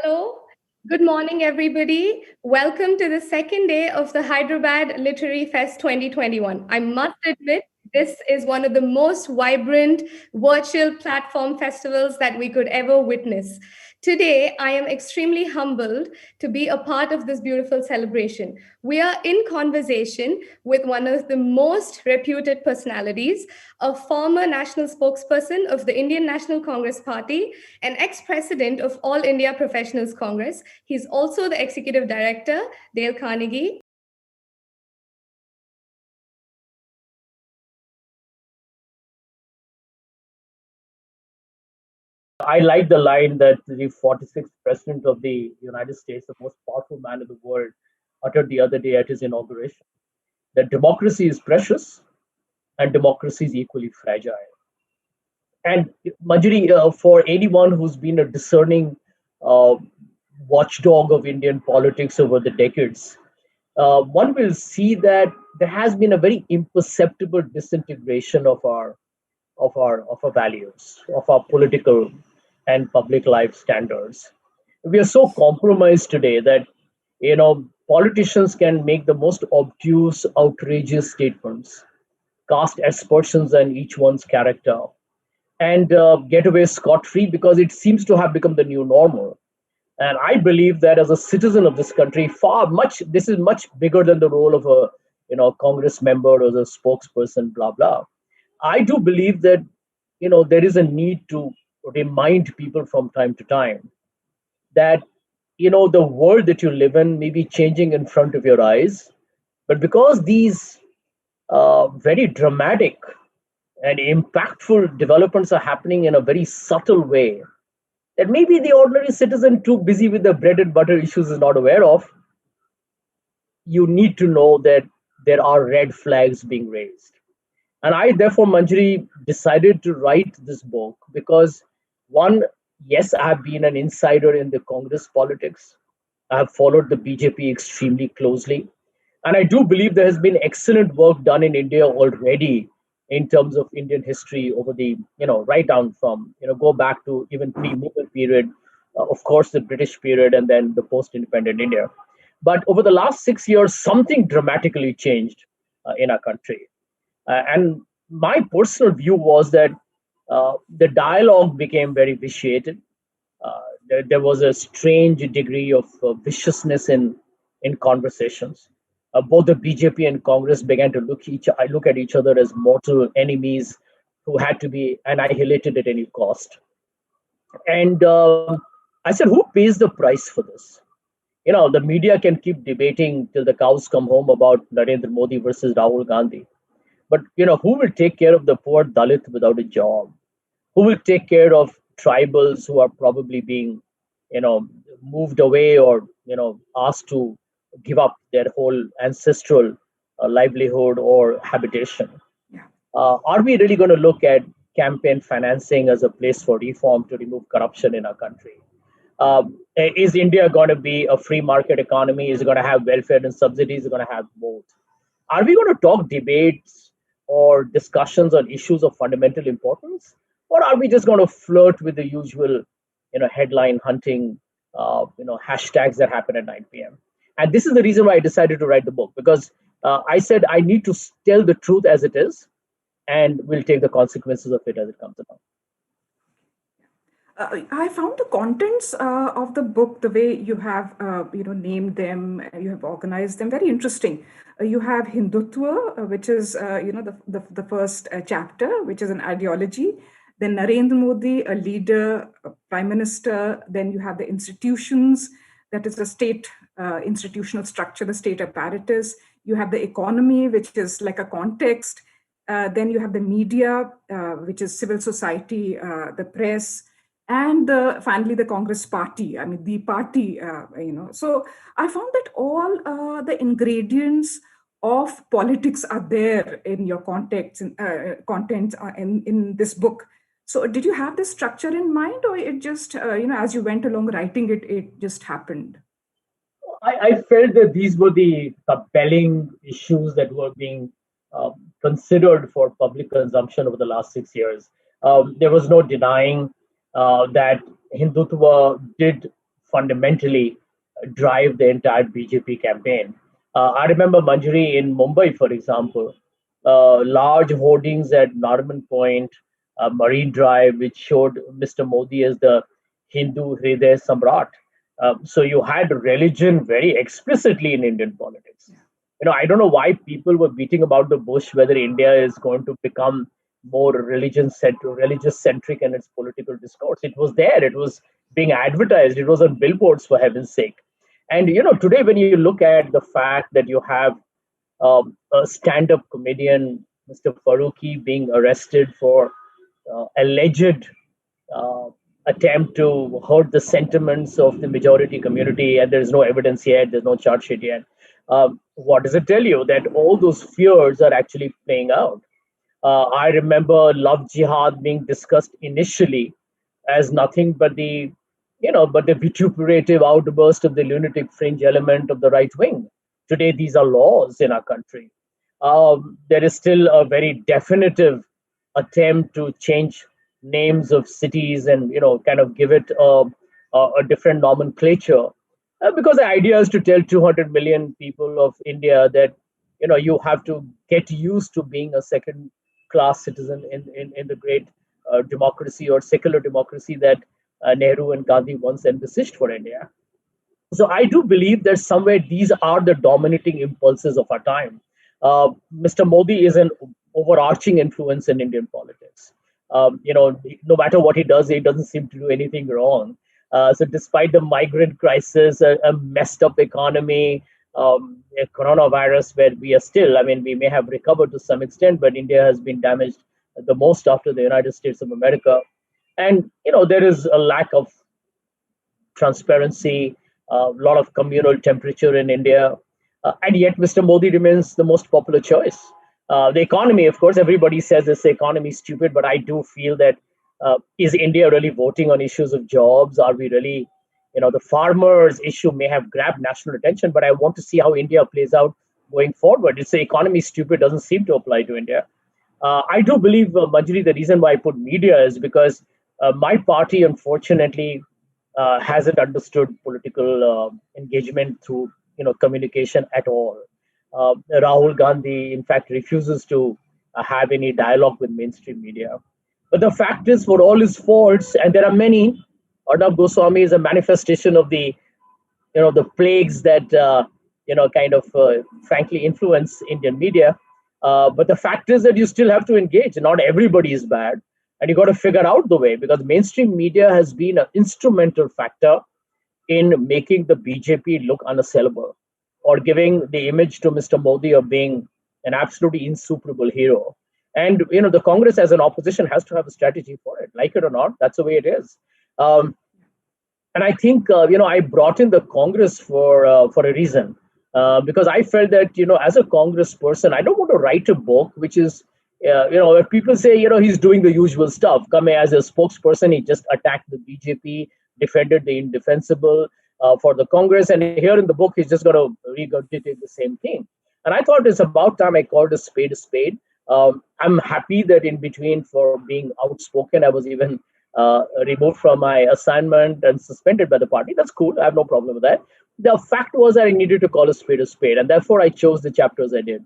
Hello. Good morning, everybody. Welcome to the second day of the Hyderabad Literary Fest 2021. I must admit, this is one of the most vibrant virtual platform festivals that we could ever witness. Today, I am extremely humbled to be a part of this beautiful celebration. We are in conversation with one of the most reputed personalities, a former national spokesperson of the Indian National Congress Party, an ex-president of All India Professionals Congress. He's also the executive director, Dale Carnegie. I like the line that the 46th president of the United States, the most powerful man in the world, uttered the other day at his inauguration, that democracy is precious and democracy is equally fragile. And Manjari, for anyone who's been a discerning uh, watchdog of Indian politics over the decades, one will see that there has been a very imperceptible disintegration of our values, of our political and public life standards. We are so compromised today that politicians can make the most obtuse, outrageous statements, cast aspersions on each one's character, and get away scot free because it seems to have become the new normal. And I believe that as a citizen of this country, this is much bigger than the role of a Congress member or a spokesperson, blah blah. I do believe that there is a need to remind people from time to time that the world that you live in may be changing in front of your eyes, but because these very dramatic and impactful developments are happening in a very subtle way that maybe the ordinary citizen too busy with the bread and butter issues is not aware of, you need to know that there are red flags being raised. And I, therefore, Manjari, decided to write this book because, one, yes, I have been an insider in the Congress politics. I have followed the BJP extremely closely. And I do believe there has been excellent work done in India already in terms of Indian history over the, right down from, go back to even pre-Mughal period, of course, the British period, and then the post-independent India. But over the last 6 years, something dramatically changed in our country. And my personal view was that the dialogue became very vitiated. There was a strange degree of viciousness in conversations. Both the BJP and Congress began to look at each other as mortal enemies who had to be annihilated at any cost. And I said, who pays the price for this? The media can keep debating till the cows come home about Narendra Modi versus Rahul Gandhi. But who will take care of the poor Dalit without a job? Who will take care of tribals who are probably being, you know, moved away or asked to give up their whole ancestral livelihood or habitation? Yeah. Are we really going to look at campaign financing as a place for reform to remove corruption in our country? Is India going to be a free market economy? Is it going to have welfare and subsidies? Is it going to have both? Are we going to talk debates or discussions on issues of fundamental importance? Or are we just going to flirt with the usual, headline hunting, hashtags that happen at 9 p.m.? And this is the reason why I decided to write the book, because I said I need to tell the truth as it is, and we'll take the consequences of it as it comes along. I found the contents of the book, the way you have, named them, you have organized them, very interesting. You have Hindutva, which is, the first chapter, which is an ideology. Then Narendra Modi, a leader, a prime minister. Then you have the institutions, that is the state institutional structure, the state apparatus. You have the economy, which is like a context. Then you have the media, which is civil society, the press, and finally the Congress party. I mean, the party, So I found that all the ingredients of politics are there in your contents in this book. So did you have this structure in mind, or it just, as you went along writing it, it just happened? I felt that these were the compelling issues that were being considered for public consumption over the last 6 years. There was no denying that Hindutva did fundamentally drive the entire BJP campaign. I remember Manjari in Mumbai, for example, large hoardings at Norman Point, Marine Drive, which showed Mr. Modi as the Hindu Hriday Samrat. So you had religion very explicitly in Indian politics. I don't know why people were beating about the bush whether India is going to become more religious centric in its political discourse. It was there. It was being advertised. It was on billboards, for heaven's sake. And today when you look at the fact that you have a stand-up comedian, Mr. Faruqi, being arrested for alleged uh, attempt to hurt the sentiments of the majority community, and there's no evidence yet, there's no charge sheet yet. What does it tell you? That all those fears are actually playing out. I remember love jihad being discussed initially as nothing but the vituperative outburst of the lunatic fringe element of the right wing. Today, these are laws in our country. There is still a very definitive attempt to change names of cities and kind of give it a different nomenclature, because the idea is to tell 200 million people of India that you have to get used to being a second class citizen in the great democracy or secular democracy that Nehru and Gandhi once envisaged for India. So I do believe that somewhere these are the dominating impulses of our time. Mr. Modi is an overarching influence in Indian politics. No matter what he doesn't seem to do anything wrong. So despite the migrant crisis, a messed up economy, a coronavirus where we are still, I mean, we may have recovered to some extent, but India has been damaged the most after the United States of America. And, there is a lack of transparency, a lot of communal temperature in India. And yet, Mr. Modi remains the most popular choice. The economy, of course, everybody says this economy is stupid, but I do feel that is India really voting on issues of jobs? Are we really, the farmers issue may have grabbed national attention, but I want to see how India plays out going forward. It's the economy stupid doesn't seem to apply to India. I do believe, Manjari, the reason why I put media is because my party, unfortunately, hasn't understood political engagement through communication at all. Rahul Gandhi, in fact, refuses to have any dialogue with mainstream media. But the fact is, for all his faults, and there are many, Arnab Goswami is a manifestation of the plagues that kind of frankly influence Indian media. But the fact is that you still have to engage. Not everybody is bad, and you got to figure out the way, because mainstream media has been an instrumental factor in making the BJP look unassailable, or giving the image to Mr. Modi of being an absolutely insuperable hero. And the Congress as an opposition has to have a strategy for it, like it or not. That's the way it is. Um, and I think I brought in the Congress for a reason, because I felt that as a Congress person, I don't want to write a book which is if people say he's doing the usual stuff. Come as a spokesperson, he just attacked the BJP, defended the indefensible for the Congress, and here in the book he's just going to regurgitate the same thing. And I thought it's about time I called a spade a spade. I'm happy that in between, for being outspoken, I was even removed from my assignment and suspended by the party. That's cool. I have no problem with that. The fact was that I needed to call a spade, and therefore I chose the chapters I did.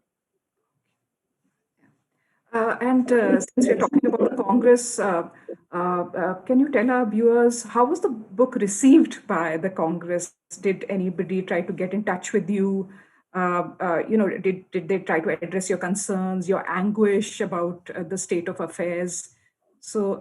And since we're talking about the Congress, can you tell our viewers how was the book received by the Congress? Did anybody try to get in touch with you? Did they try to address your concerns, your anguish about the state of affairs? So,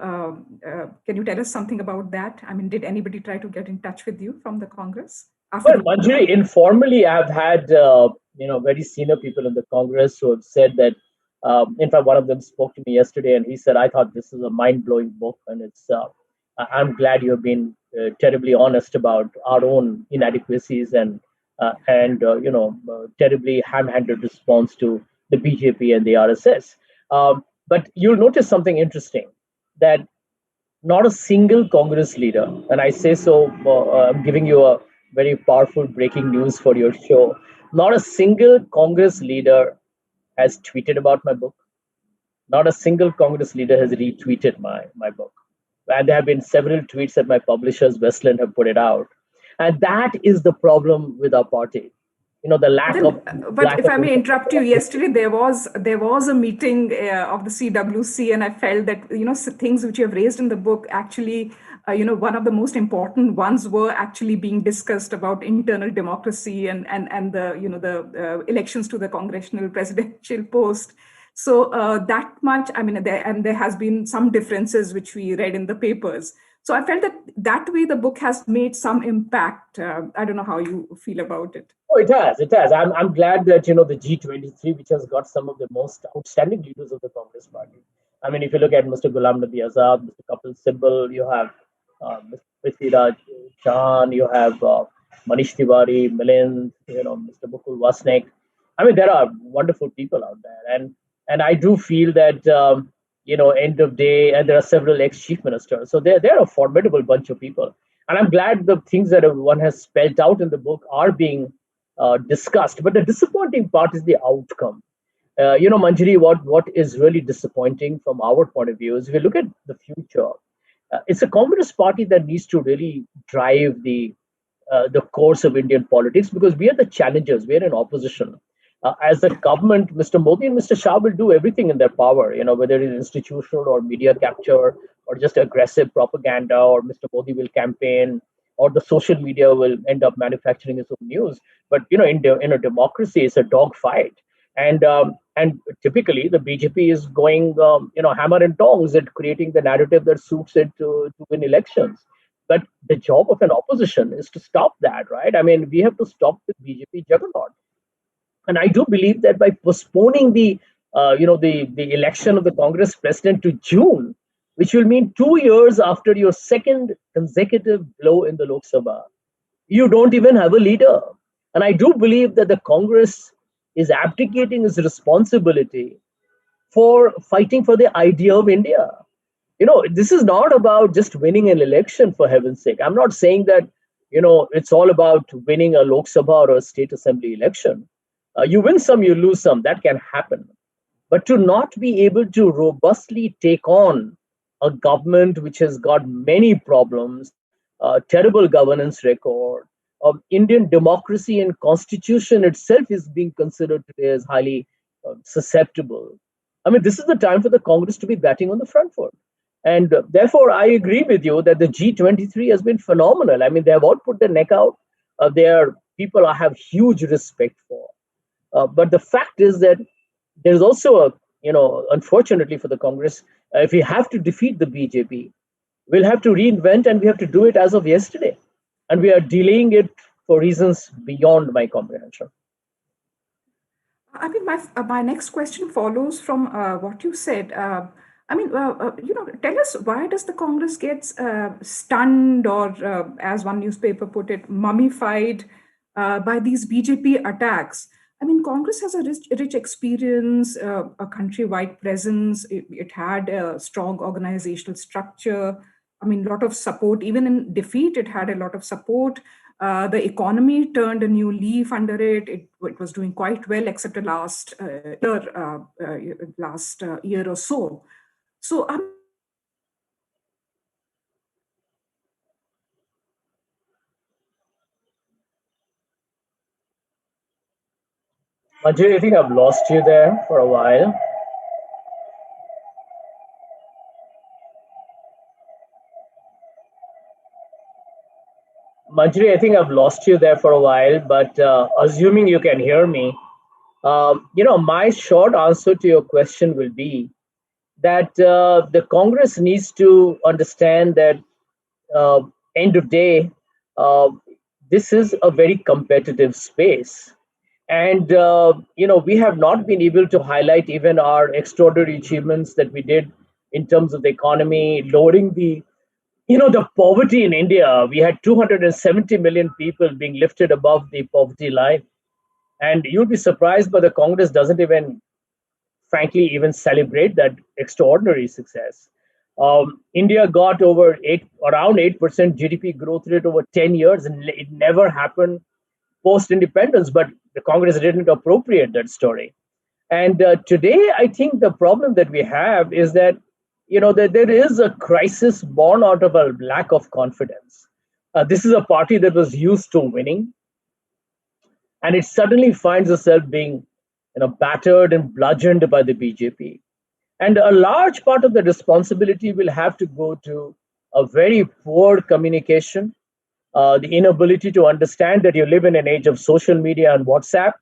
can you tell us something about that? I mean, did anybody try to get in touch with you from the Congress? Well, Manjari, informally, I've had very senior people in the Congress who have said that. In fact, one of them spoke to me yesterday, and he said, "I thought this is a mind-blowing book, and it's. I'm glad you have been terribly honest about our own inadequacies and terribly ham-handed response to the BJP and the RSS." But you'll notice something interesting, that not a single Congress leader, and I say so, I'm giving you a very powerful breaking news for your show. Not a single Congress leader has tweeted about my book. Not a single Congress leader has retweeted my book. And there have been several tweets that my publishers, Westland, have put it out. And that is the problem with our party. The lack of But if I may interrupt you, yesterday there was a meeting of the CWC, and I felt that things which you have raised in the book actually, one of the most important ones were actually being discussed about internal democracy and the elections to the congressional presidential post. So that much, I mean, there has been some differences which we read in the papers. So I felt that way the book has made some impact. I don't know how you feel about it. Oh, it has. It has. I'm glad that the G23, which has got some of the most outstanding leaders of the Congress Party. I mean, if you look at Mr. Ghulam Nabi Azad, Mr. Kapil Sibal, you have Mr. Prithviraj Chan, you have Manish Tiwari, Milind, Mr. Mukul Wasnik. I mean, there are wonderful people out there, and I do feel that end of day, and there are several ex-chief ministers, so they're a formidable bunch of people, and I'm glad the things that one has spelled out in the book are being discussed. But the disappointing part is the outcome. Manjari, what is really disappointing from our point of view is if you look at the future, it's a Communist Party that needs to really drive the course of Indian politics, because we are the challengers, we are in opposition. As a government, Mr. Modi and Mr. Shah will do everything in their power, whether it is institutional or media capture or just aggressive propaganda, or Mr. Modi will campaign, or the social media will end up manufacturing its own news. But in a democracy, it's a dog fight, and typically the BJP is going hammer and tongs at creating the narrative that suits it to win elections. But the job of an opposition is to stop that, right? I mean, we have to stop the BJP juggernaut. And I do believe that by postponing the election of the Congress president to June, which will mean 2 years after your second consecutive blow in the Lok Sabha, you don't even have a leader. And I do believe that the Congress is abdicating its responsibility for fighting for the idea of India. This is not about just winning an election, for heaven's sake. I'm not saying that, it's all about winning a Lok Sabha or a state assembly election. You win some, you lose some. That can happen. But to not be able to robustly take on a government which has got many problems, terrible governance record, Indian democracy and constitution itself is being considered today as highly susceptible. I mean, this is the time for the Congress to be batting on the front foot. And therefore, I agree with you that the G23 has been phenomenal. I mean, they have all put their neck out. They are people I have huge respect for. But the fact is that there's also unfortunately for the Congress, if we have to defeat the BJP, we'll have to reinvent, and we have to do it as of yesterday. And we are delaying it for reasons beyond my comprehension. I mean, my next question follows from what you said. Tell us, why does the Congress get stunned, or as one newspaper put it, mummified by these BJP attacks? I mean, Congress has a rich experience, a countrywide presence. It had a strong organizational structure. I mean, a lot of support. Even in defeat, it had a lot of support. The economy turned a new leaf under it. It was doing quite well, except the last year or so. So, Manjari, I think I've lost you there for a while. Manjari, I think I've lost you there for a while, but assuming you can hear me, my short answer to your question will be that the Congress needs to understand that end of day, uh, this is a very competitive space. And, we have not been able to highlight even our extraordinary achievements that we did in terms of the economy, lowering the poverty in India. We had 270 million people being lifted above the poverty line. And you'll be surprised, but the Congress doesn't even, frankly, even celebrate that extraordinary success. India got around 8% GDP growth rate over 10 years, and it never happened post independence, but the Congress didn't appropriate that story. And today, I think the problem that we have is that, that there is a crisis born out of a lack of confidence. This is a party that was used to winning, and it suddenly finds itself being, battered and bludgeoned by the BJP. And a large part of the responsibility will have to go to a very poor communication, the inability to understand that you live in an age of social media and WhatsApp.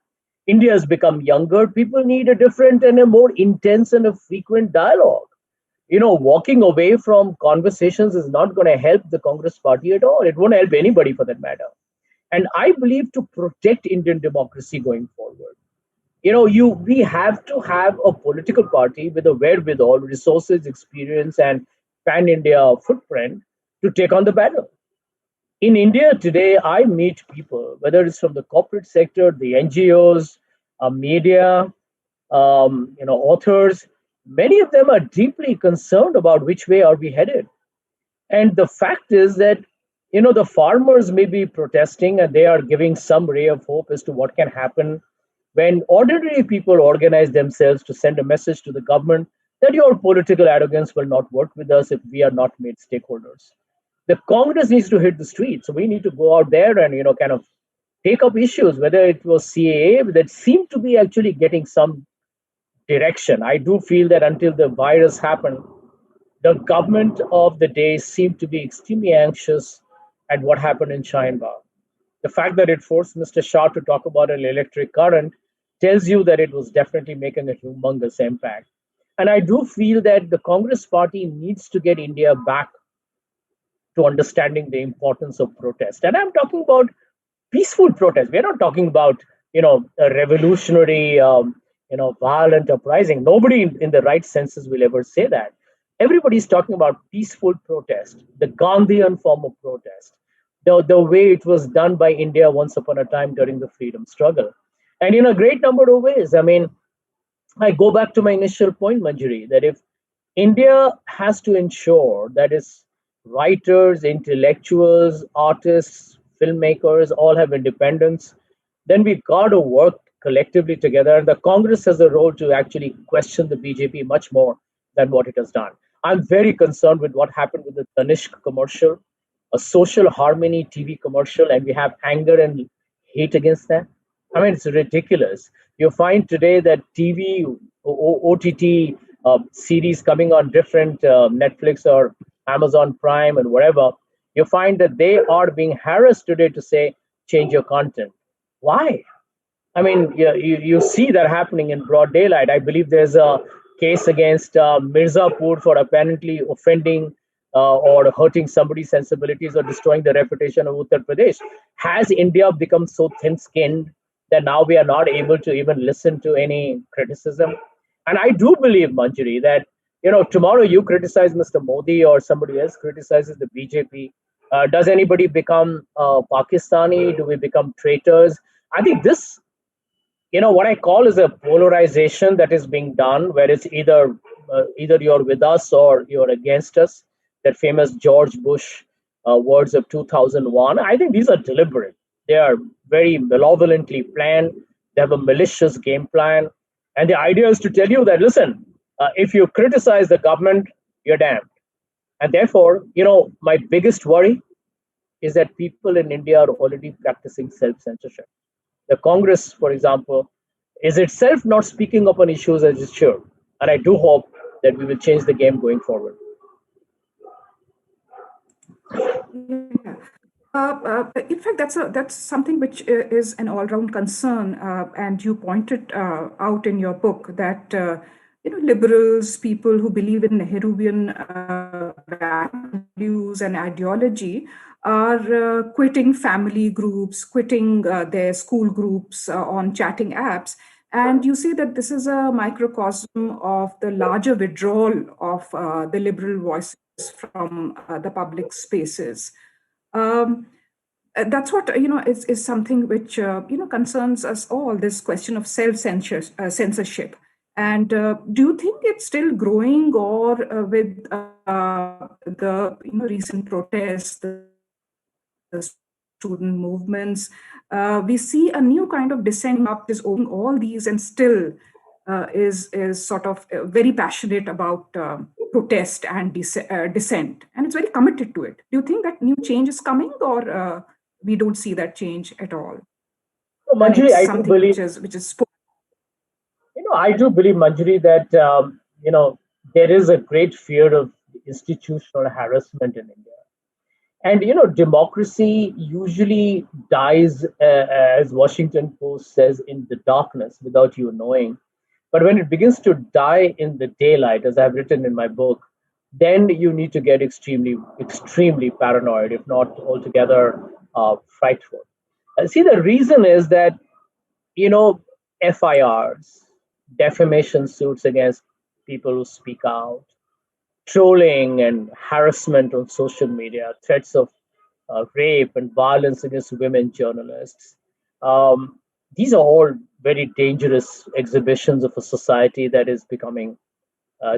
India has become younger. People need a different and a more intense and a frequent dialogue. Walking away from conversations is not going to help the Congress party at all. It won't help anybody for that matter. And I believe to protect Indian democracy going forward, we have to have a political party with a wherewithal, resources, experience, and pan India footprint to take on the battle. In India today, I meet people, whether it's from the corporate sector, the NGOs, media, authors. Many of them are deeply concerned about which way are we headed. And the fact is that, the farmers may be protesting and they are giving some ray of hope as to what can happen when ordinary people organize themselves to send a message to the government that your political arrogance will not work with us if we are not made stakeholders. The Congress needs to hit the streets. So we need to go out there and, kind of take up issues, whether it was CAA that seemed to be actually getting some direction. I do feel that until the virus happened, the government of the day seemed to be extremely anxious at what happened in China. The fact that it forced Mr. Shah to talk about an electric current tells you that it was definitely making a humongous impact. And I do feel that the Congress party needs to get India back to understanding the importance of protest. And I'm talking about peaceful protest. We're not talking about, a revolutionary, violent uprising. Nobody in the right senses will ever say that. Everybody's talking about peaceful protest, the Gandhian form of protest, the way it was done by India once upon a time during the freedom struggle. And in a great number of ways, I mean, I go back to my initial point, Manjari, that if India has to ensure that its writers, intellectuals, artists, filmmakers all have independence, then we got to work collectively together. And the Congress has a role to actually question the BJP much more than what it has done. I'm very concerned with what happened with the Tanishq commercial, a social harmony TV commercial, and we have anger and hate against that. I mean, it's ridiculous. You find today that TV, OTT series coming on different Netflix or Amazon Prime and whatever, you find that they are being harassed today to say, change your content. Why? I mean, you see that happening in broad daylight. I believe there's a case against Mirzapur for apparently offending or hurting somebody's sensibilities or destroying the reputation of Uttar Pradesh. Has India become so thin skinned that now we are not able to even listen to any criticism? And I do believe, Manjari, that tomorrow you criticize Mr. Modi or somebody else criticizes the BJP. Does anybody become Pakistani? Do we become traitors? I think this, what I call is a polarization that is being done, where it's either you're with us or you're against us. That famous George Bush words of 2001. I think these are deliberate. They are very malevolently planned. They have a malicious game plan, and the idea is to tell you that, listen, if you criticize the government, you're damned. And therefore, my biggest worry is that people in India are already practicing self-censorship. The Congress, for example, is itself not speaking up on issues as it should. And I do hope that we will change the game going forward. Yeah. In fact, that's something which is an all-round concern, and you pointed out in your book that liberals, people who believe in Nehruvian values and ideology, are quitting family groups, quitting their school groups on chatting apps. And you see that this is a microcosm of the larger withdrawal of the liberal voices from the public spaces. Um, that's what is something which concerns us all. This question of censorship, and do you think it's still growing, or with the recent protests, the student movements, we see a new kind of descending up is owning all these and still is sort of very passionate about protest and dissent, and it's very committed to it. Do you think that new change is coming, or we don't see that change at all, So, and Manjari, it's I do something believe, which is I do believe, Manjari, that there is a great fear of institutional harassment in India. And democracy usually dies, as Washington Post says, in the darkness without you knowing. But when it begins to die in the daylight, as I've written in my book, then you need to get extremely, extremely paranoid, if not altogether frightful. See, the reason is that you know FIRs, defamation suits against people who speak out, trolling and harassment on social media, threats of rape and violence against women journalists. Um, these are all very dangerous exhibitions of a society that is becoming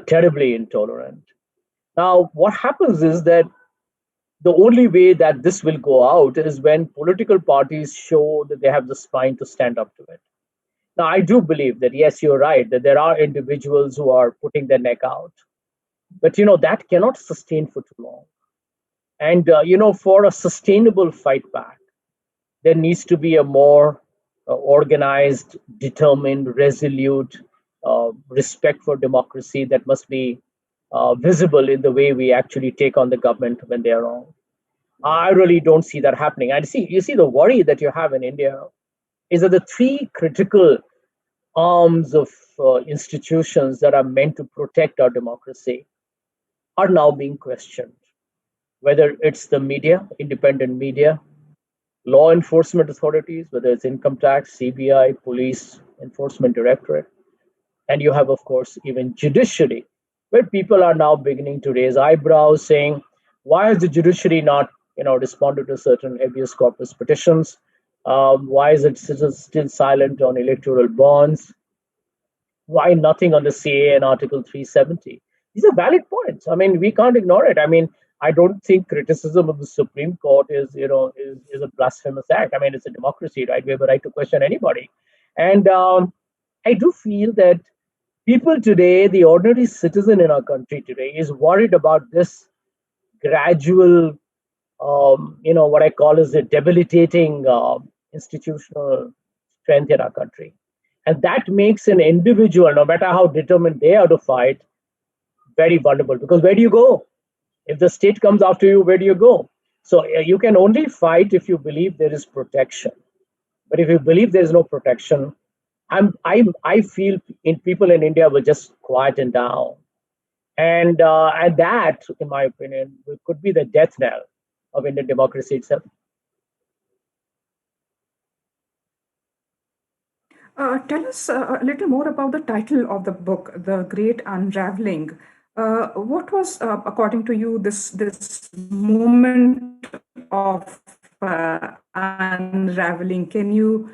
terribly intolerant. Now, what happens is that the only way that this will go out is when political parties show that they have the spine to stand up to it. Now, I do believe that, yes, you're right, that there are individuals who are putting their neck out. But, that cannot sustain for too long. And, for a sustainable fight back, there needs to be a more organized, determined, resolute respect for democracy that must be visible in the way we actually take on the government when they are wrong. I really don't see that happening. And you see, the worry that you have in India is that the three critical arms of institutions that are meant to protect our democracy are now being questioned. Whether it's the media, independent media, law enforcement authorities, whether it's income tax, CBI, police, enforcement directorate, and you have, of course, even judiciary, where people are now beginning to raise eyebrows, saying, "Why has the judiciary not, responded to certain habeas corpus petitions? Why is it still silent on electoral bonds? Why nothing on the CA and Article 370?" These are valid points. I mean, we can't ignore it. I mean, I don't think criticism of the Supreme Court is a blasphemous act. I mean, it's a democracy, right? We have a right to question anybody. And I do feel that people today, the ordinary citizen in our country today, is worried about this gradual, what I call is a debilitating institutional strength in our country. And that makes an individual, no matter how determined they are to fight, very vulnerable. Because where do you go? If the state comes after you, where do you go? So you can only fight if you believe there is protection. But if you believe there is no protection, I feel in people in India will just quieten down, and that, in my opinion, could be the death knell of Indian democracy itself. Tell us a little more about the title of the book, The Great Unraveling. What was, according to you, this moment of unraveling? Can you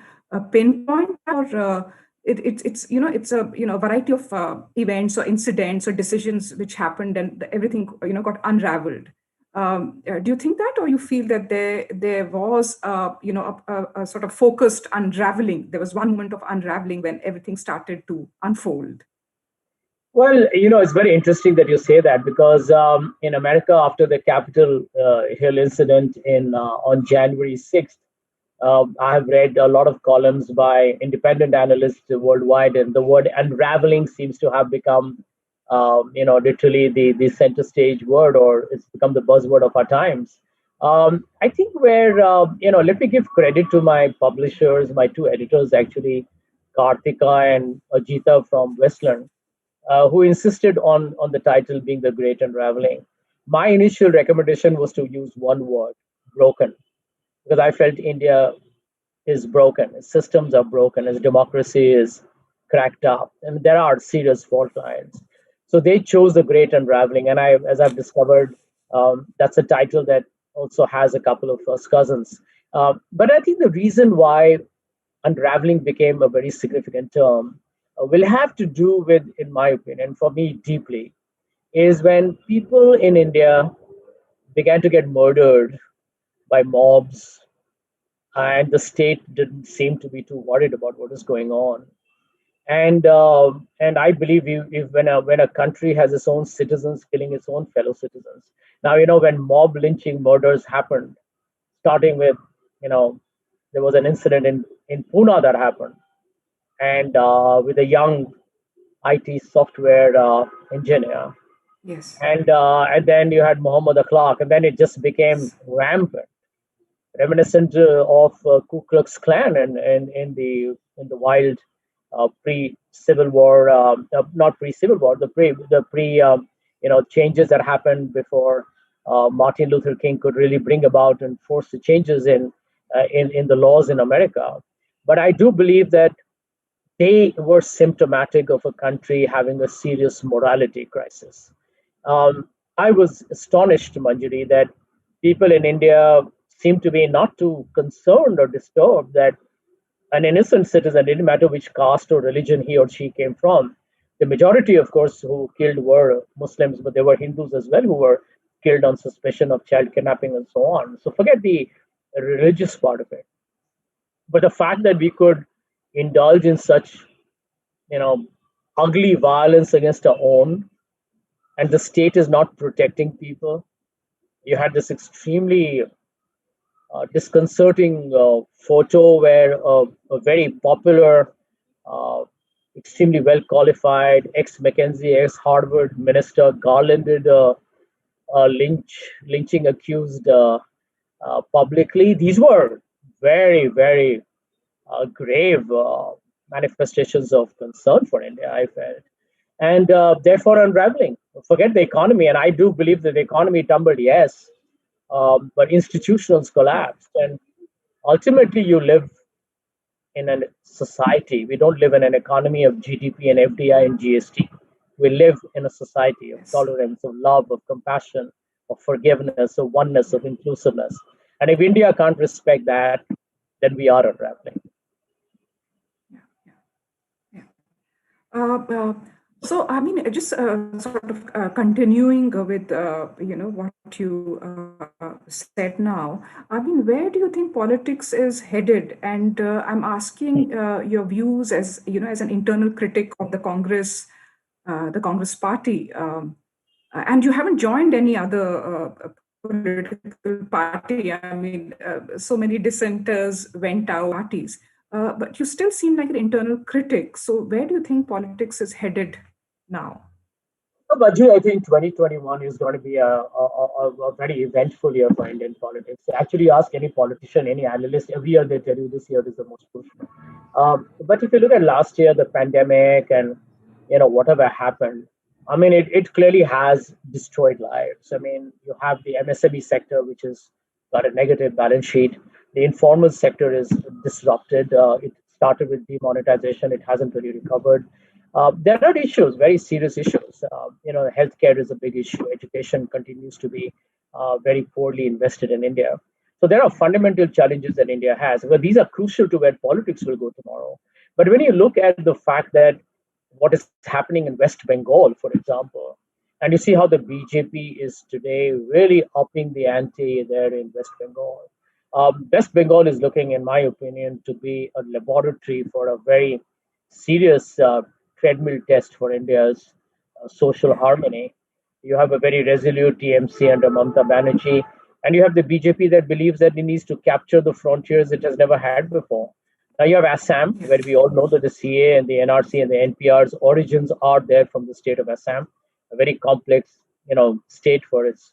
pinpoint, or it's a variety of events or incidents or decisions which happened, and everything got unraveled? Do you think that, or you feel that there was a sort of focused unraveling? There was one moment of unraveling when everything started to unfold. Well, it's very interesting that you say that, because in America, after the Capitol Hill incident on January 6th, I have read a lot of columns by independent analysts worldwide, and the word unraveling seems to have become, literally the center stage word, or it's become the buzzword of our times. I think let me give credit to my publishers, my two editors, actually, Karthika and Ajita from Westland, who insisted on the title being The Great Unraveling. My initial recommendation was to use one word, broken, because I felt India is broken, its systems are broken, its democracy is cracked up, and there are serious fault lines. So they chose The Great Unraveling, and as I've discovered, that's a title that also has a couple of first cousins. But I think the reason why unraveling became a very significant term will have to do with, in my opinion, for me deeply, is when people in India began to get murdered by mobs, and the state didn't seem to be too worried about what is going on. And I believe if when a country has its own citizens killing its own fellow citizens. Now when mob lynching murders happened, starting with there was an incident in Pune that happened, and with a young IT software engineer, Yes. and then you had Muhammad Akhlaq, and then it just became Yes. rampant, reminiscent of Ku Klux Klan in the wild pre-Civil War, not pre-Civil War, the pre changes that happened before Martin Luther King could really bring about and force the changes in the laws in America. But I do believe that they were symptomatic of a country having a serious morality crisis. I was astonished, Manjari, that people in India seem to be not too concerned or disturbed that an innocent citizen, didn't matter which caste or religion he or she came from. The majority, of course, who killed were Muslims, but there were Hindus as well who were killed on suspicion of child kidnapping and so on. So forget the religious part of it. But the fact that we could indulge in such, you know, ugly violence against our own, and the state is not protecting people. You had this extremely disconcerting photo where a very popular, uh, extremely well qualified ex McKinsey, ex Harvard minister garlanded a lynching accused publicly. These were very, very grave manifestations of concern for India, I felt. And therefore, unraveling. Forget the economy. And I do believe that the economy tumbled, yes, but institutions collapsed. And ultimately, you live in a society. We don't live in an economy of GDP and FDI and GST. We live in a society of Yes. tolerance, of love, of compassion, of forgiveness, of oneness, Yeah. of inclusiveness. And if India can't respect that, then we are unraveling. Yeah. Yeah. Uh, so, I mean, just sort of continuing with what you said now. I mean, where do you think politics is headed? And I'm asking your views as as an internal critic of the Congress Party. And you haven't joined any other political party. I mean, so many dissenters went out parties. But you still seem like an internal critic. So where do you think politics is headed now? No, Baju, I think 2021 is going to be a very eventful year for Indian politics. Actually, ask any politician, any analyst, every year they tell you this year is the most crucial. But if you look at last year, the pandemic and whatever happened, I mean, it clearly has destroyed lives. I mean, you have the MSME sector, which has got a negative balance sheet. The informal sector is disrupted. It started with demonetization. It hasn't really recovered. There are issues, very serious issues. Healthcare is a big issue. Education continues to be very poorly invested in India. So there are fundamental challenges that India has. Well, these are crucial to where politics will go tomorrow. But when you look at the fact that what is happening in West Bengal, for example, and you see how the BJP is today really upping the ante there in West Bengal. West Bengal is looking, in my opinion, to be a laboratory for a very serious treadmill test for India's social Yeah. harmony. You have a very resolute TMC under Mamata Banerjee, and you have the BJP that believes that it needs to capture the frontiers it has never had before. Now you have Assam, Yeah. where we all know that the CA and the NRC and the NPR's origins are there from the state of Assam, a very complex, state for its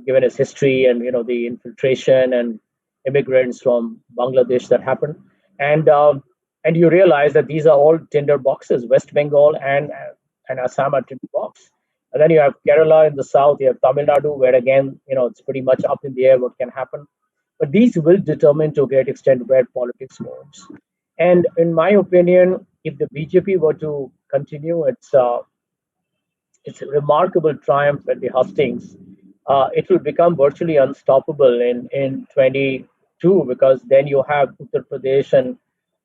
given its history and the infiltration and immigrants from Bangladesh that happened, and and you realize that these are all tinder boxes. West Bengal and Assam are tinder box, and then you have Kerala in the south. You have Tamil Nadu, where again, it's pretty much up in the air what can happen. But these will determine to a great extent where politics moves. And in my opinion, if the BJP were to continue its remarkable triumph at the hustings, it will become virtually unstoppable in 22, because then you have Uttar Pradesh and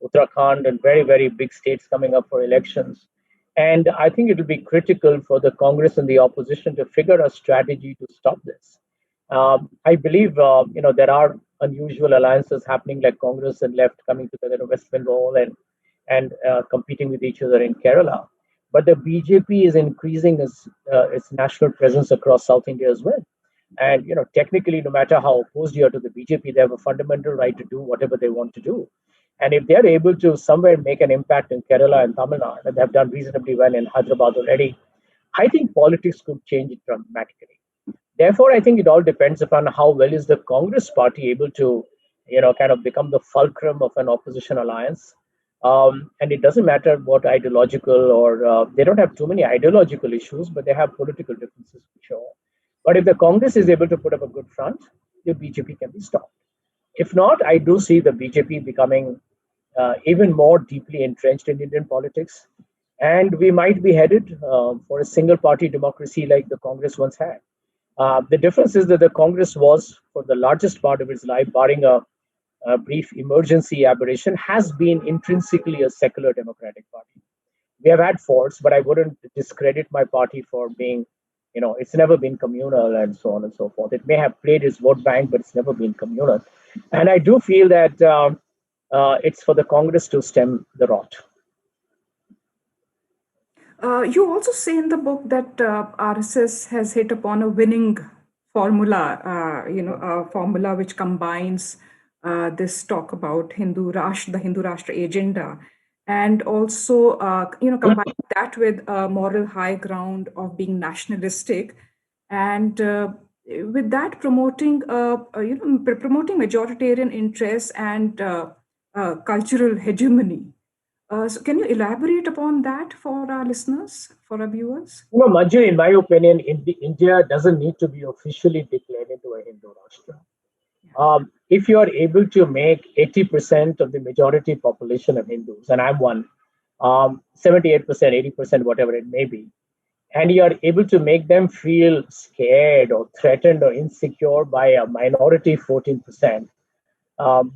Uttarakhand and very, very big states coming up for elections. And I think it will be critical for the Congress and the opposition to figure a strategy to stop this. I believe there are unusual alliances happening, like Congress and left coming together in West Bengal, and competing with each other in Kerala. But the BJP is increasing its national presence across South India as well. And technically, no matter how opposed you are to the BJP, they have a fundamental right to do whatever they want to do. And if they're able to somewhere make an impact in Kerala and Tamil Nadu, and they've done reasonably well in Hyderabad already, I think politics could change dramatically. Therefore, I think it all depends upon how well is the Congress party able to, kind of become the fulcrum of an opposition alliance. And it doesn't matter what ideological or they don't have too many ideological issues, but they have political differences for sure. But if the Congress is able to put up a good front, the BJP can be stopped. If not, I do see the BJP becoming even more deeply entrenched in Indian politics. And we might be headed for a single party democracy like the Congress once had. The difference is that the Congress was, for the largest part of its life, barring a brief emergency aberration, has been intrinsically a secular democratic party. We have had faults, but I wouldn't discredit my party for being, it's never been communal and so on and so forth. It may have played its vote bank, but it's never been communal. And I do feel that it's for the Congress to stem the rot. You also say in the book that RSS has hit upon a winning formula, a formula which combines this talk about the Hindu Rashtra agenda, and also, combine that with a moral high ground of being nationalistic, and with that promoting, promoting majoritarian interests and cultural hegemony. So can you elaborate upon that for our listeners, for our viewers? Manju, in my opinion, India doesn't need to be officially declared into a Hindu Rashtra. If you are able to make 80% of the majority population of Hindus, and I'm one, 78%, 80%, whatever it may be, and you are able to make them feel scared or threatened or insecure by a minority 14%,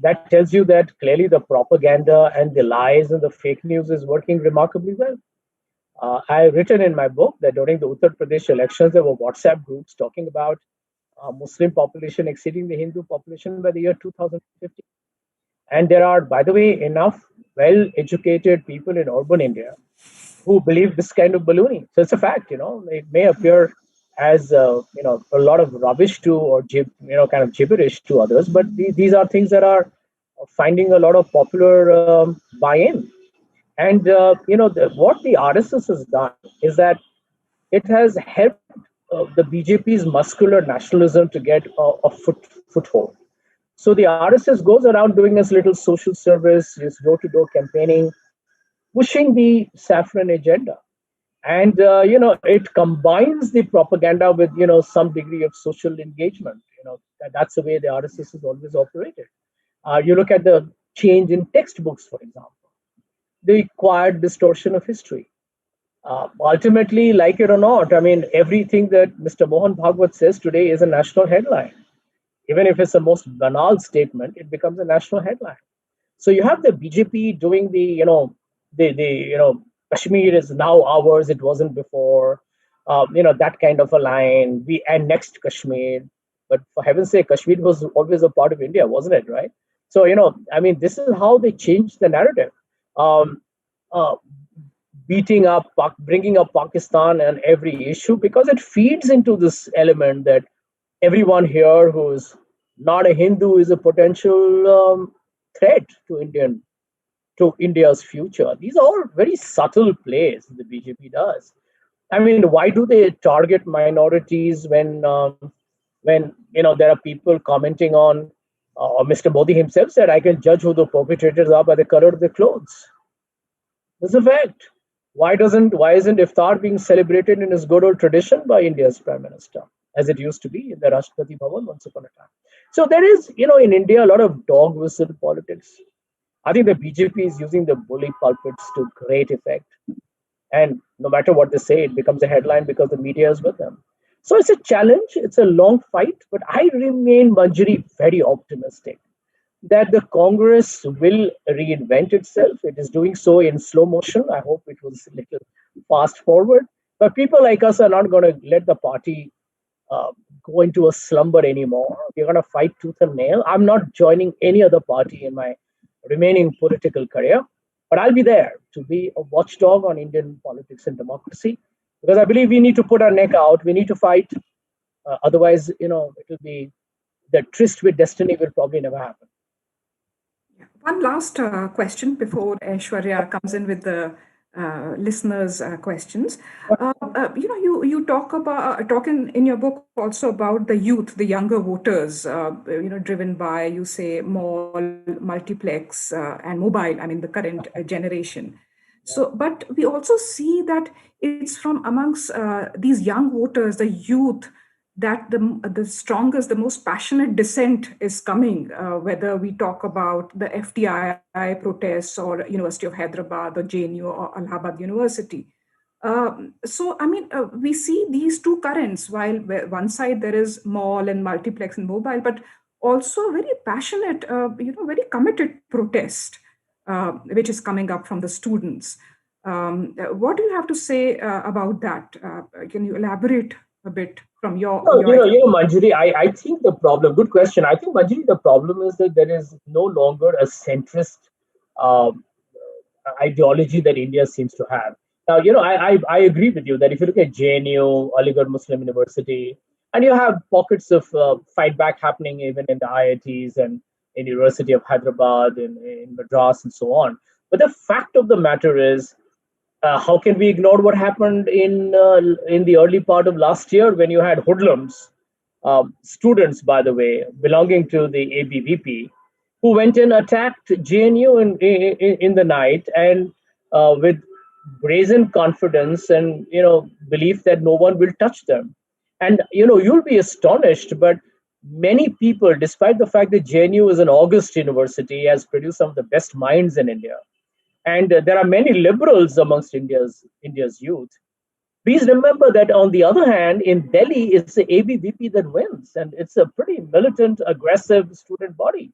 that tells you that clearly the propaganda and the lies and the fake news is working remarkably well. I've written in my book that during the Uttar Pradesh elections, there were WhatsApp groups talking about Muslim population exceeding the Hindu population by the year 2050. And there are, by the way, enough well-educated people in urban India who believe this kind of ballooning. So it's a fact, it may appear as, a lot of rubbish to or, kind of gibberish to others, but these are things that are finding a lot of popular buy-in. And, what the RSS has done is that it has helped the BJP's muscular nationalism to get a foothold. So the RSS goes around doing its little social service, its door-to-door campaigning, pushing the saffron agenda. And, it combines the propaganda with, some degree of social engagement. That's the way the RSS has always operated. You look at the change in textbooks, for example, the quiet distortion of history. Ultimately, like it or not, I mean, everything that Mr. Mohan Bhagwat says today is a national headline. Even if it's the most banal statement, it becomes a national headline. So you have the BJP doing the Kashmir is now ours, it wasn't before, that kind of a line. We and next Kashmir, but for heaven's sake, Kashmir was always a part of India, wasn't it? Right? So I mean, this is how they changed the narrative. Um, uh, bringing up Pakistan and every issue because it feeds into this element that everyone here who's not a Hindu is a potential threat to India's future. These are all very subtle plays the BJP does. I mean, why do they target minorities when there are people commenting on, or Mr. Modi himself said, I can judge who the perpetrators are by the color of their clothes. That's a fact. Why isn't Iftar being celebrated in its good old tradition by India's Prime Minister, as it used to be in the Rashtrapati Bhavan once upon a time? So there is, in India, a lot of dog whistle politics. I think the BJP is using the bully pulpits to great effect. And no matter what they say, it becomes a headline because the media is with them. So it's a challenge, it's a long fight, but I remain, Manjari, very optimistic that the Congress will reinvent itself. It is doing so in slow motion. I hope it was a little fast forward. But people like us are not going to let the party go into a slumber anymore. We're going to fight tooth and nail. I'm not joining any other party in my remaining political career. But I'll be there to be a watchdog on Indian politics and democracy, because I believe we need to put our neck out. We need to fight. Otherwise, it will be the tryst with destiny will probably never happen. One last question before Aishwarya comes in with the listeners' questions. You talk in your book also about the youth, the younger voters. Driven by, you say, mall, multiplex, and mobile. I mean, the current generation. So, but we also see that it's from amongst these young voters, the youth, that the strongest, the most passionate dissent is coming, whether we talk about the FDI protests or University of Hyderabad or JNU or Allahabad University. So, I mean, we see these two currents, while one side there is mall and multiplex and mobile, but also very passionate, very committed protest, which is coming up from the students. What do you have to say about that? Can you elaborate a bit from No, your Manjari, I think the problem, good question. I think, Manjari, the problem is that there is no longer a centrist um, ideology that India seems to have. Now, I agree with you that if you look at JNU, Aligarh Muslim University, and you have pockets of fight back happening even in the IITs and in University of Hyderabad, in Madras, and so on. But the fact of the matter is, how can we ignore what happened in the early part of last year when you had hoodlums, students, by the way, belonging to the ABVP, who went and attacked JNU in the night, and with brazen confidence and belief that no one will touch them. And you'll be astonished, but many people, despite the fact that JNU is an august university, has produced some of the best minds in India, and there are many liberals amongst India's youth. Please remember that on the other hand, in Delhi, it's the ABVP that wins, and it's a pretty militant, aggressive student body.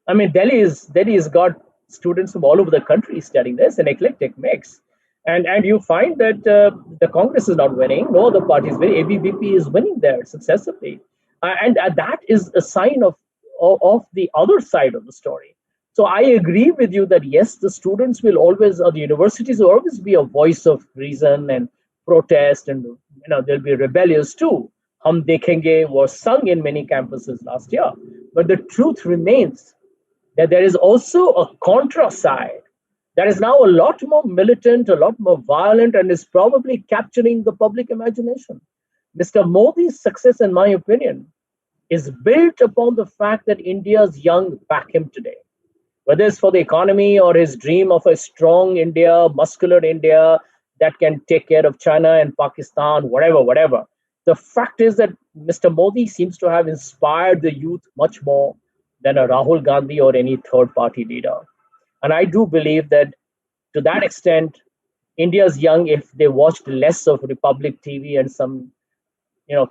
I mean, Delhi's got students from all over the country studying this, an eclectic mix, and you find that the Congress is not winning, no other party is winning. ABVP is winning there successively, and that is a sign of the other side of the story. So I agree with you that yes, the students will always, or the universities will always be a voice of reason and protest, and they'll be rebellious too. Hum Dekhenge was sung in many campuses last year, but the truth remains that there is also a contra side that is now a lot more militant, a lot more violent, and is probably capturing the public imagination. Mr. Modi's success, in my opinion, is built upon the fact that India's young back him today, whether it's for the economy or his dream of a strong India, muscular India that can take care of China and Pakistan, whatever. The fact is that Mr. Modi seems to have inspired the youth much more than a Rahul Gandhi or any third party leader. And I do believe that to that extent, India's young, if they watched less of Republic TV and some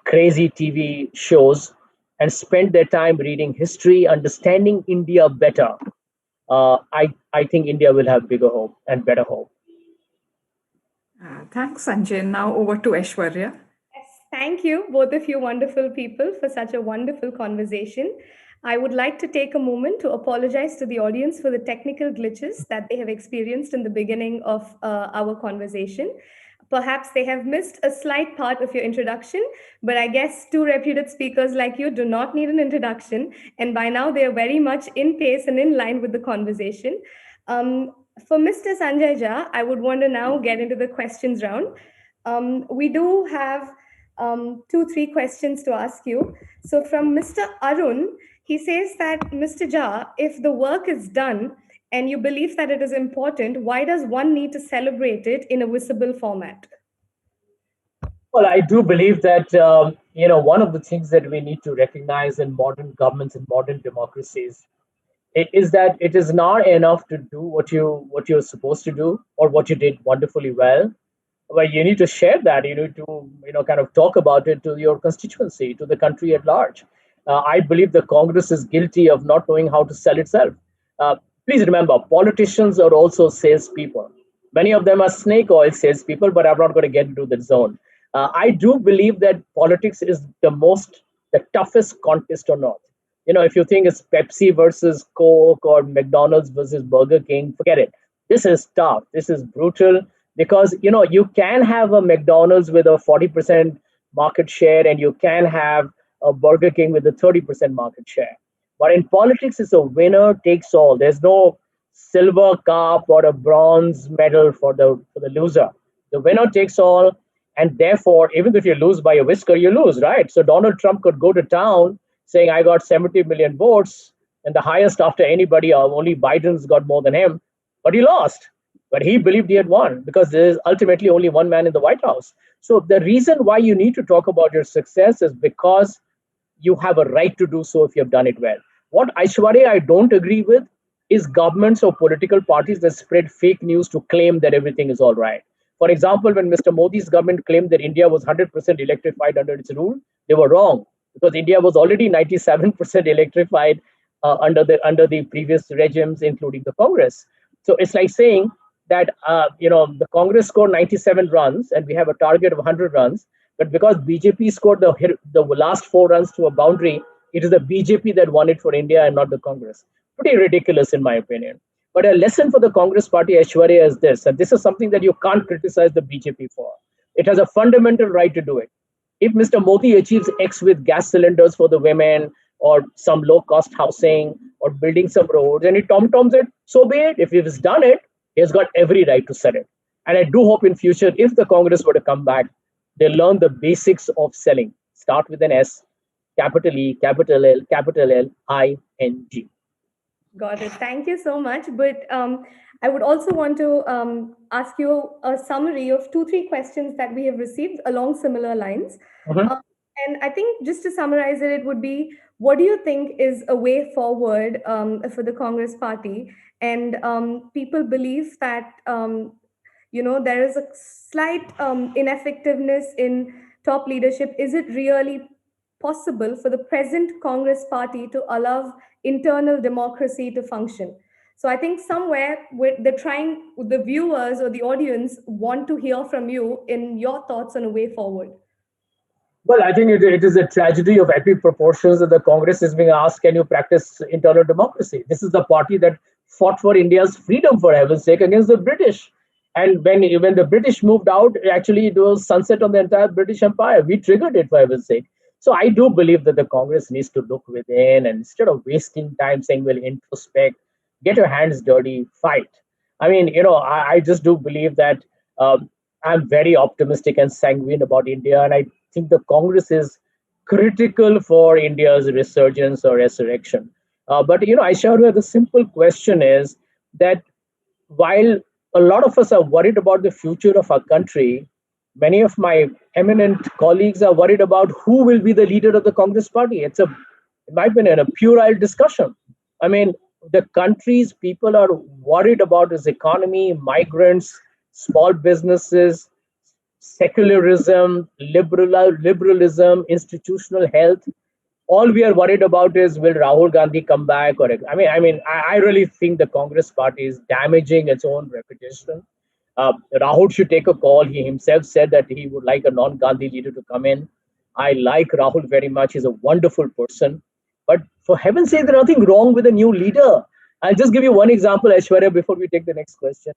crazy TV shows, and spent their time reading history, understanding India better, I think India will have bigger hope and better hope. Thanks, Sanjay. Now over to Aishwarya. Yes, thank you, both of you wonderful people, for such a wonderful conversation. I would like to take a moment to apologize to the audience for the technical glitches that they have experienced in the beginning of our conversation. Perhaps they have missed a slight part of your introduction, but I guess two reputed speakers like you do not need an introduction. And by now, they are very much in pace and in line with the conversation. For Mr. Sanjay Jha, I would want to now get into the questions round. We do have 2, 3 questions to ask you. So from Mr. Arun, he says that, Mr. Jha, if the work is done and you believe that it is important, why does one need to celebrate it in a visible format? Well, I do believe that one of the things that we need to recognize in modern governments and modern democracies is that it is not enough to do what you're supposed to do or what you did wonderfully well. Well, you need to share that. You need to kind of talk about it to your constituency, to the country at large. I believe the Congress is guilty of not knowing how to sell itself. Please remember, politicians are also salespeople. Many of them are snake oil salespeople, but I'm not going to get into that zone. I do believe that politics is the toughest contest on earth. If you think it's Pepsi versus Coke or McDonald's versus Burger King, forget it. This is tough. This is brutal because you can have a McDonald's with a 40% market share, and you can have a Burger King with a 30% market share. But in politics, it's a winner takes all. There's no silver cup or a bronze medal for the loser. The winner takes all, and therefore, even if you lose by a whisker, you lose, right? So Donald Trump could go to town saying, "I got 70 million votes," and the highest after anybody, only Biden's got more than him, but he lost. But he believed he had won because there is ultimately only one man in the White House. So the reason why you need to talk about your success is because you have a right to do so if you have done it well. What Aishwarya I don't agree with is governments or political parties that spread fake news to claim that everything is all right. For example, when Mr. Modi's government claimed that India was 100% electrified under its rule, they were wrong because India was already 97% electrified under the previous regimes, including the Congress. So it's like saying that the Congress scored 97 runs and we have a target of 100 runs, but because BJP scored the last 4 runs to a boundary, it is the BJP that won it for India and not the Congress. Pretty ridiculous, in my opinion. But a lesson for the Congress party, Aishwarya, is this, and this is something that you can't criticize the BJP for. It has a fundamental right to do it. If Mr. Modi achieves X with gas cylinders for the women, or some low cost housing, or building some roads, and he tom toms it, so be it. If he's done it, he has got every right to sell it. And I do hope in future, if the Congress were to come back, they learn the basics of selling. Start with an S, capital E, capital L, ING. Got it. Thank you so much. But I would also want to ask you a summary of two, three questions that we have received along similar lines. Mhm. Um, and I think just to summarize it, it would be, what do you think is a way forward for the Congress party? And people believe that there is a slight ineffectiveness in top leadership. Is it really possible for the present Congress party to allow internal democracy to function? So I think somewhere they're trying, the viewers or the audience want to hear from you in your thoughts on a way forward. Well, I think it is a tragedy of epic proportions that the Congress is being asked, can you practice internal democracy? This is the party that fought for India's freedom, for heaven's sake, against the British. And when the British moved out, actually it was sunset on the entire British Empire. We triggered it, for heaven's sake. So I do believe that the Congress needs to look within, and instead of wasting time saying, well, introspect, get your hands dirty, fight. I mean, I just do believe that I'm very optimistic and sanguine about India, and I think the Congress is critical for India's resurgence or resurrection. But Aishwarya, the simple question is that while a lot of us are worried about the future of our country, many of my eminent colleagues are worried about who will be the leader of the Congress party. In my opinion, a puerile discussion. I mean, the country's people are worried about its economy, migrants, small businesses, secularism, liberalism, institutional health. All we are worried about is, will Rahul Gandhi come back? Or I really think the Congress party is damaging its own reputation. Rahul should take a call. He himself said that he would like a non-Gandhi leader to come in. I like Rahul very much. He's a wonderful person. But for heaven's sake, there's nothing wrong with a new leader. I'll just give you one example, Aishwarya, before we take the next question.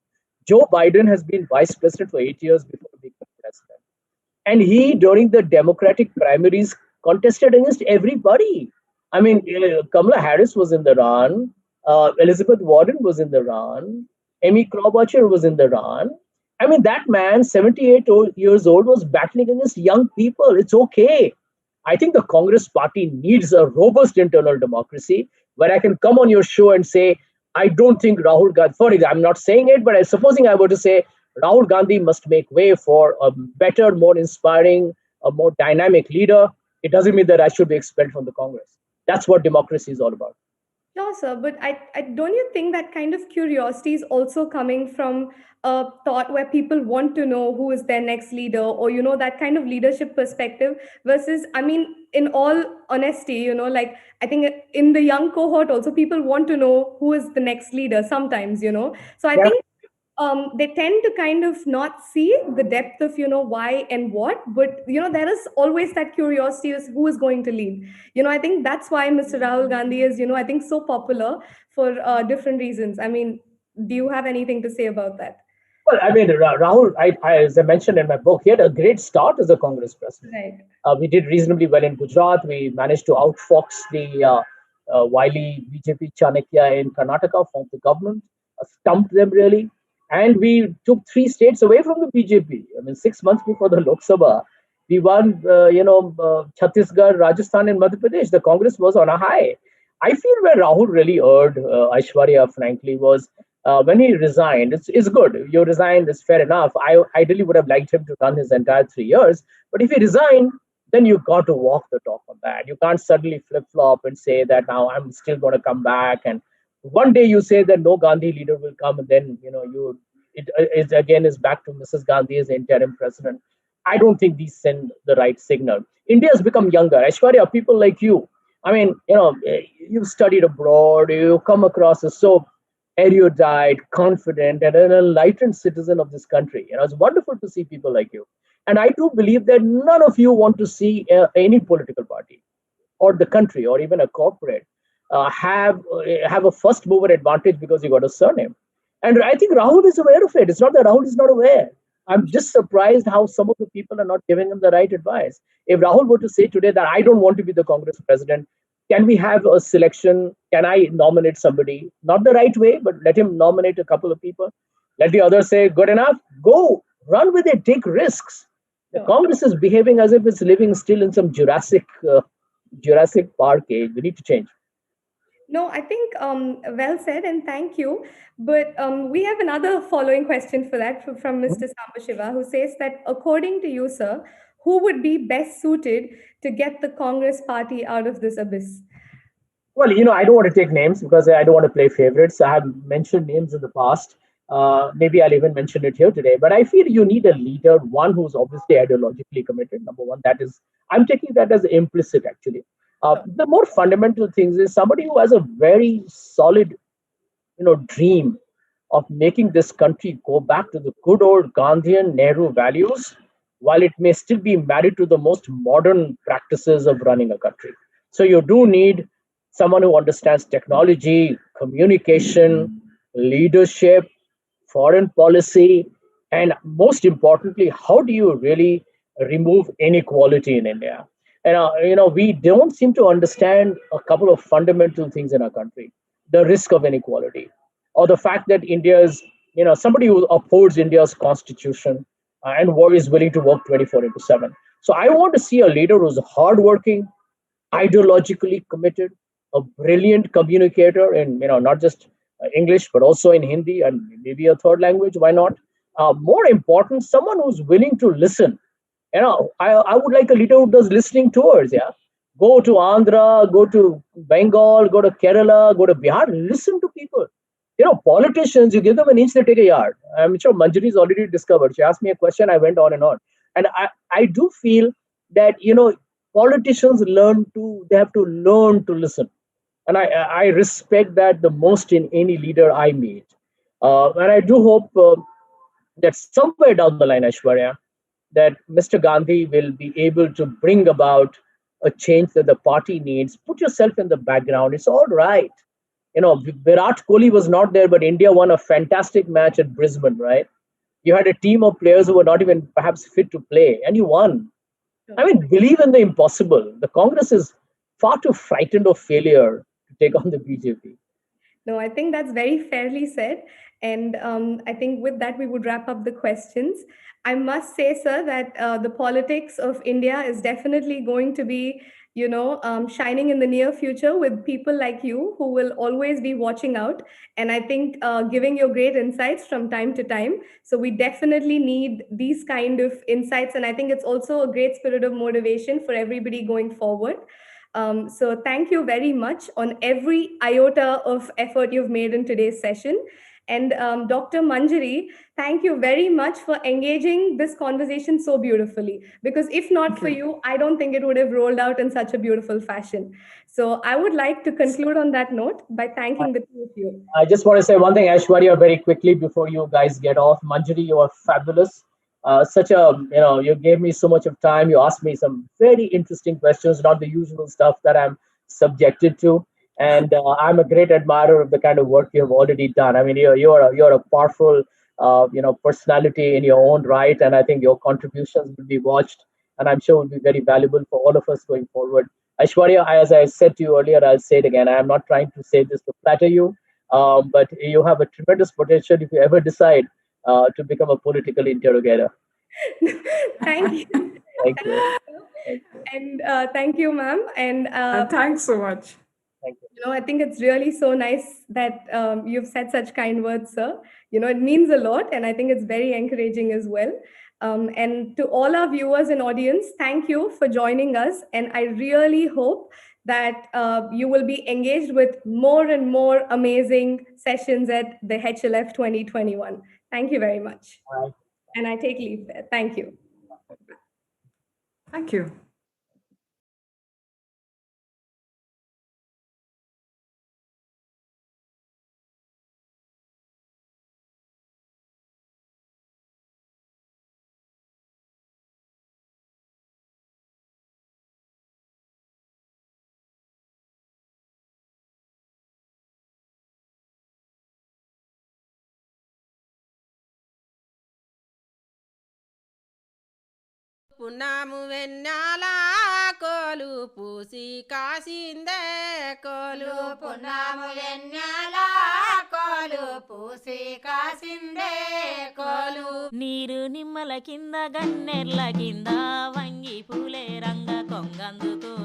Joe Biden has been vice president for 8 years before becoming president. And he, during the Democratic primaries, contested against everybody. I mean, Kamala Harris was in the run, Elizabeth Warren was in the run, Amy Klobuchar was in the run. I mean, that man, 78 years old, was battling against young people. It's okay. I think the Congress party needs a robust internal democracy where I can come on your show and say, I don't think Rahul Gandhi, for example, I'm not saying it, but supposing I were to say Rahul Gandhi must make way for a better, more inspiring, a more dynamic leader, it doesn't mean that I should be expelled from the Congress. That's what democracy is all about. Sure, sir. But I don't you think that kind of curiosity is also coming from a thought where people want to know who is their next leader, or that kind of leadership perspective versus, I mean, in all honesty, like I think in the young cohort also people want to know who is the next leader sometimes. So I Yeah. think they tend to kind of not see the depth of why and what, but there is always that curiosity is who is going to lead. I think that's why Mr. Rahul Gandhi is I think so popular for different reasons. I mean, Do you have anything to say about that? Well, I mean, Rahul, as I mentioned in my book, he had a great start as a Congress president. Right. We did reasonably well in Gujarat. We managed to outfox the wily BJP Chanakya in Karnataka, formed the government, stumped them really. And we took three states away from the BJP. I mean, 6 months before the Lok Sabha, we won, Chhattisgarh, Rajasthan, and Madhya Pradesh. The Congress was on a high. I feel where Rahul really erred, Aishwarya, frankly, was when he resigned. It's good. You resigned, it's fair enough. I ideally would have liked him to run his entire 3 years. But if he resigned, then you got to walk the talk on that. You can't suddenly flip flop and say that now I'm still going to come back. And one day you say that no Gandhi leader will come, and then it again is back to Mrs. Gandhi as the interim president. I don't think these send the right signal. India has become younger. Aishwarya, people like you, I mean, you've studied abroad, you come across as so erudite, confident, and an enlightened citizen of this country. It's wonderful to see people like you. And I do believe that none of you want to see any political party or the country or even a corporate have a first mover advantage because you got a surname. And I think Rahul is aware of it. It's not that Rahul is not aware. I'm just surprised how some of the people are not giving him the right advice. If Rahul were to say today that I don't want to be the Congress president, can we have a selection? Can I nominate somebody? Not the right way, but let him nominate a couple of people. Let the others say, good enough, go, run with it, take risks. The Sure. Congress is behaving as if it's living still in some Jurassic Park age. We need to change. No, I think well said, and thank you. But we have another following question for that from Mr. Sambashiva, who says that according to you, sir, who would be best suited to get the Congress party out of this abyss? Well, I don't want to take names because I don't want to play favorites. I have mentioned names in the past. Maybe I'll even mention it here today. But I feel you need a leader, one who's obviously ideologically committed. Number one, that is, I'm taking that as implicit actually. The more fundamental things is somebody who has a very solid, dream of making this country go back to the good old Gandhian Nehru values, while it may still be married to the most modern practices of running a country. So you do need someone who understands technology, communication, leadership, foreign policy, and most importantly, how do you really remove inequality in India? And we don't seem to understand a couple of fundamental things in our country: the risk of inequality, or the fact that India is, somebody who upholds India's constitution and is willing to work 24 into 7. So I want to see a leader who's hardworking, ideologically committed, a brilliant communicator in, not just English but also in Hindi and maybe a third language. Why not? More important, someone who's willing to listen. I would like a leader who does listening tours. Yeah, go to Andhra, go to Bengal, go to Kerala, go to Bihar. Listen to people. Politicians, you give them an inch, they take a yard. I'm sure Manjari's already discovered. She asked me a question, I went on and on. And I do feel that, politicians they have to learn to listen. And I respect that the most in any leader I meet. And I do hope that somewhere down the line, Aishwarya, that Mr. Gandhi will be able to bring about a change that the party needs. Put yourself in the background. It's all right. Virat Kohli was not there, but India won a fantastic match at Brisbane, right? You had a team of players who were not even perhaps fit to play, and you won. I mean, believe in the impossible. The Congress is far too frightened of failure to take on the BJP. No, I think that's very fairly said. And I think with that, we would wrap up the questions. I must say, sir, that the politics of India is definitely going to be, shining in the near future with people like you who will always be watching out. And I think giving your great insights from time to time. So we definitely need these kind of insights. And I think it's also a great spirit of motivation for everybody going forward. So thank you very much on every iota of effort you've made in today's session. And Dr. Manjari, thank you very much for engaging this conversation so beautifully. Because if not for you, I don't think it would have rolled out in such a beautiful fashion. So I would like to conclude on that note by thanking the two of you. I just want to say one thing, Aishwarya, very quickly before you guys get off. Manjari, you are fabulous. You gave me so much of time. You asked me some very interesting questions, not the usual stuff that I'm subjected to. And I'm a great admirer of the kind of work you have already done. I mean, you're a powerful personality in your own right, and I think your contributions will be watched, and I'm sure will be very valuable for all of us going forward. Aishwarya, as I said to you earlier, I'll say it again. I am not trying to say this to flatter you, but you have a tremendous potential if you ever decide to become a political interrogator. Thank you. Thank you. Thank you. And thank you, ma'am. And Thanks so much. Thank you. I think it's really so nice that you've said such kind words, sir. It means a lot, and I think it's very encouraging as well. And to all our viewers and audience, thank you for joining us. And I really hope that you will be engaged with more and more amazing sessions at the HLF 2021. Thank you very much. Bye. And I take leave there. Thank you. Thank you. పున్నాము వెన్నాల కోలు పూసి కాసిందే కోలు పున్నాము వెన్నెల కోలు పూసి కాసిందే కోలు నీరు నిమ్మల కింద గన్నెర్ల కింద వంగి పూలే రంగ కొంగందుకు